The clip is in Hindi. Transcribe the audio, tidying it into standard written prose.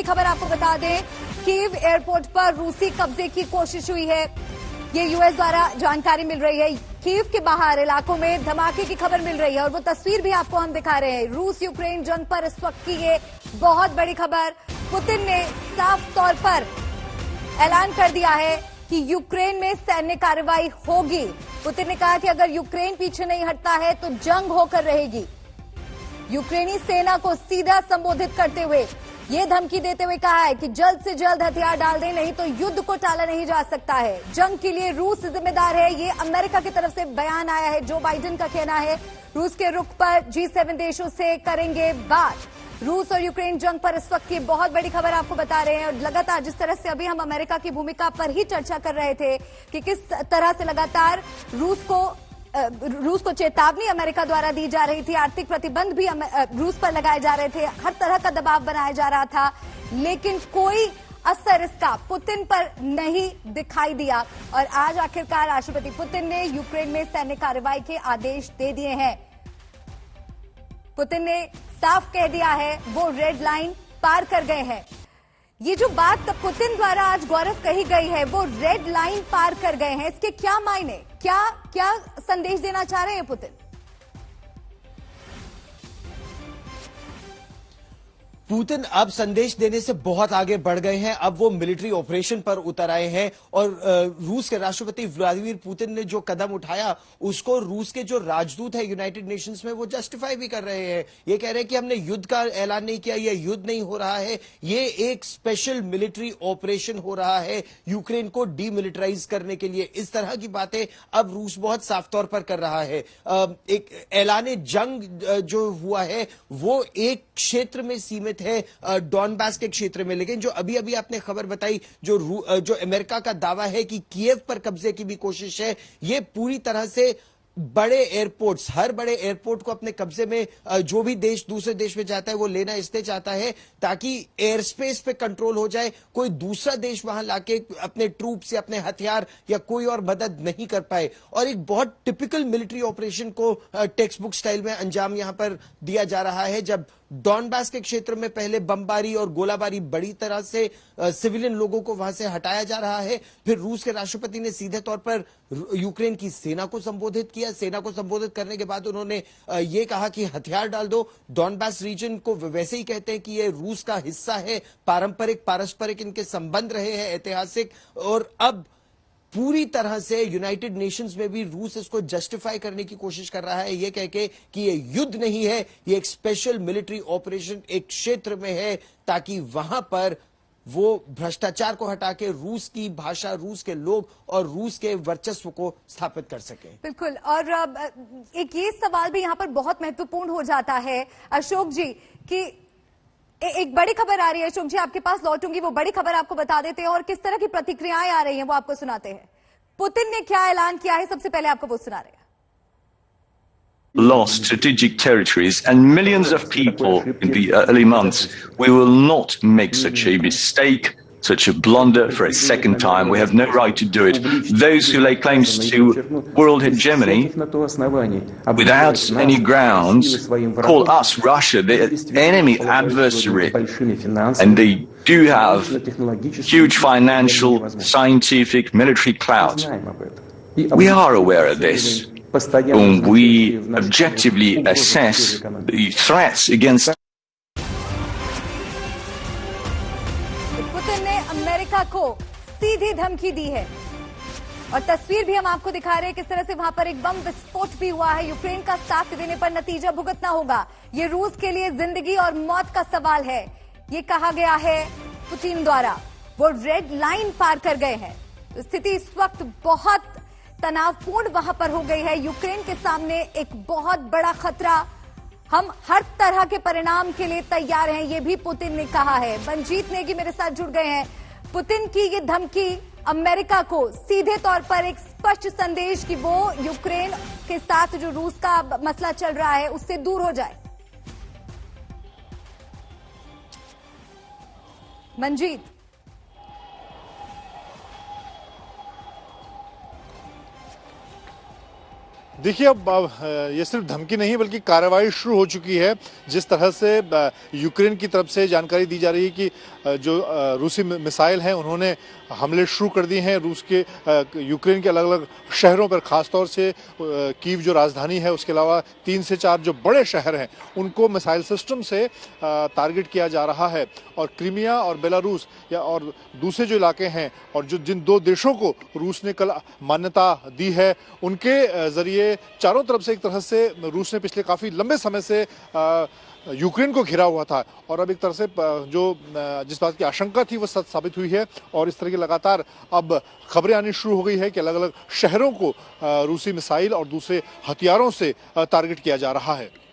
बड़ी खबर आपको बता दें, कीव एयरपोर्ट पर रूसी कब्जे की कोशिश हुई है। ये यूएस द्वारा जानकारी मिल रही है। कीव के बाहर इलाकों में धमाके की खबर मिल रही है और वो तस्वीर भी आपको हम दिखा रहे हैं। रूस यूक्रेन जंग पर इस वक्त की ये बहुत बड़ी खबर। पुतिन ने साफ तौर पर ऐलान कर दिया है कि यूक्रेन में सैन्य कार्रवाई होगी। पुतिन ने कहा कि अगर यूक्रेन पीछे नहीं हटता है तो जंग होकर रहेगी। यूक्रेनी सेना को सीधा संबोधित करते हुए ये धमकी देते हुए कहा है कि जल्द से जल्द हथियार डाल दें, नहीं तो युद्ध को टाला नहीं जा सकता है। जंग के लिए रूस जिम्मेदार है, ये अमेरिका की तरफ से बयान आया है। जो बाइडेन का कहना है रूस के रुख पर G7 देशों से करेंगे बात। रूस और यूक्रेन जंग पर इस वक्त की बहुत बड़ी खबर आपको बता रहे हैं और लगातार जिस तरह से अभी हम अमेरिका की भूमिका पर ही चर्चा कर रहे थे कि किस तरह से लगातार रूस को चेतावनी अमेरिका द्वारा दी जा रही थी, आर्थिक प्रतिबंध भी रूस पर लगाए जा रहे थे, हर तरह का दबाव बनाया जा रहा था, लेकिन कोई असर इसका पुतिन पर नहीं दिखाई दिया। और आज आखिरकार राष्ट्रपति पुतिन ने यूक्रेन में सैन्य कार्रवाई के आदेश दे दिए हैं। पुतिन ने साफ कह दिया है वो रेड लाइन पार कर गए हैं। ये जो बात पुतिन द्वारा आज गौरव कही गई है वो रेड लाइन पार कर गए हैं, इसके क्या मायने, क्या संदेश देना चाह रहे हैं पुतिन? पुतिन अब संदेश देने से बहुत आगे बढ़ गए हैं। अब वो मिलिट्री ऑपरेशन पर उतर आए हैं और रूस के राष्ट्रपति व्लादिमीर पुतिन ने जो कदम उठाया उसको रूस के जो राजदूत है यूनाइटेड नेशंस में वो जस्टिफाई भी कर रहे हैं। ये कह रहे हैं कि हमने युद्ध का ऐलान नहीं किया, ये युद्ध नहीं हो रहा है, ये एक स्पेशल मिलिट्री ऑपरेशन हो रहा है यूक्रेन को डीमिलिटराइज करने के लिए। इस तरह की बातें अब रूस बहुत साफ तौर पर कर रहा है। एक ऐलान जंग जो हुआ है वो एक क्षेत्र में सीमित है, डॉनबास के क्षेत्र में, लेकिन जो अभी अभी आपने खबर बताई जो अमेरिका का दावा है कि कीव पर कब्जे की भी कोशिश है, ये पूरी तरह से बड़े एयरपोर्ट्स, हर बड़े एयरपोर्ट को अपने कब्जे में जो भी देश दूसरे देश में जाता है वो लेना इसलिए चाहता है ताकि एयर स्पेस पे कंट्रोल हो जाए, कोई दूसरा देश वहां लाके अपने ट्रूप्स या अपने हथियार या कोई और मदद नहीं कर पाए। और एक बहुत टिपिकल मिलिट्री ऑपरेशन को टेक्स्ट बुक स्टाइल में अंजाम यहां पर दिया जा रहा है। जब डॉनबास के क्षेत्र में पहले बमबारी और गोलाबारी बड़ी तरह से सिविलियन लोगों को वहां से हटाया जा रहा है, फिर रूस के राष्ट्रपति ने सीधे तौर पर यूक्रेन की सेना को संबोधित किया। सेना को संबोधित करने के बाद उन्होंने ये कहा कि हथियार डाल दो। डॉनबास रीजन को वैसे ही कहते हैं कि ये रूस का हिस्सा है, पारस्परिक इनके संबंध रहे हैं, ऐतिहासिक। और अब पूरी तरह से यूनाइटेड नेशंस में भी रूस इसको जस्टिफाई करने की कोशिश कर रहा है, ये कह के कि ये युद्ध नहीं है, ये एक स्पेशल मिलिट्री ऑपरेशन एक क्षेत्र में है ताकि वहां पर वो भ्रष्टाचार को हटा के रूस की भाषा, रूस के लोग और रूस के वर्चस्व को स्थापित कर सके। बिल्कुल। और एक ये सवाल भी यहां पर बहुत महत्वपूर्ण हो जाता है अशोक जी कि एक बड़ी खबर आ रही है। अशोक जी आपके पास लौटूंगी, वो बड़ी खबर आपको बता देते हैं और किस तरह की प्रतिक्रियाएं आ रही हैं वो आपको सुनाते हैं। पुतिन ने क्या ऐलान किया है सबसे पहले आपको वो सुना रहे हैं। Lost strategic territories and millions of people in the early months. We will not make such a mistake, such a blunder for a second time. We have no right to do it. Those who lay claims to world hegemony without any grounds call us, Russia, the enemy adversary. And they do have huge financial, scientific, military clout. We are aware of this. When we objectively assess the threats against Putin ने अमेरिका को सीधी धमकी दी है और तस्वीर भी हम आपको दिखा रहे हैं किस तरह से वहां पर एक बम विस्फोट भी हुआ है। यूक्रेन का साथ देने पर नतीजा भुगतना होगा, ये रूस के लिए जिंदगी और मौत का सवाल है, ये कहा गया है पुतिन द्वारा। वो रेड लाइन पार कर गए हैं। तो स्थिति इस वक्त बहुत तनावपूर्ण वहां पर हो गई है। यूक्रेन के सामने एक बहुत बड़ा खतरा, हम हर तरह के परिणाम के लिए तैयार हैं, ये भी पुतिन ने कहा है। मंजीत नेगी मेरे साथ जुड़ गए हैं। पुतिन की ये धमकी अमेरिका को सीधे तौर पर एक स्पष्ट संदेश कि वो यूक्रेन के साथ जो रूस का मसला चल रहा है उससे दूर हो जाए। मंजीत, देखिए अब ये सिर्फ धमकी नहीं बल्कि कार्रवाई शुरू हो चुकी है। जिस तरह से यूक्रेन की तरफ से जानकारी दी जा रही है कि जो रूसी मिसाइल हैं उन्होंने हमले शुरू कर दिए हैं रूस के यूक्रेन के अलग अलग शहरों पर, खासतौर से कीव जो राजधानी है, उसके अलावा 3 से 4 जो बड़े शहर हैं उनको मिसाइल सिस्टम से टारगेट किया जा रहा है। और क्रीमिया और बेलारूस या और दूसरे जो इलाके हैं और जो जिन 2 देशों को रूस ने कल मान्यता दी है उनके जरिए चारों तरफ से एक तरह से रूस ने पिछले काफी लंबे समय से यूक्रेन को घिरा हुआ था और अब एक तरह से जो जिस बात की आशंका थी वो सच साबित हुई है। और इस तरह की लगातार अब खबरें आनी शुरू हो गई है कि अलग अलग शहरों को रूसी मिसाइल और दूसरे हथियारों से टारगेट किया जा रहा है।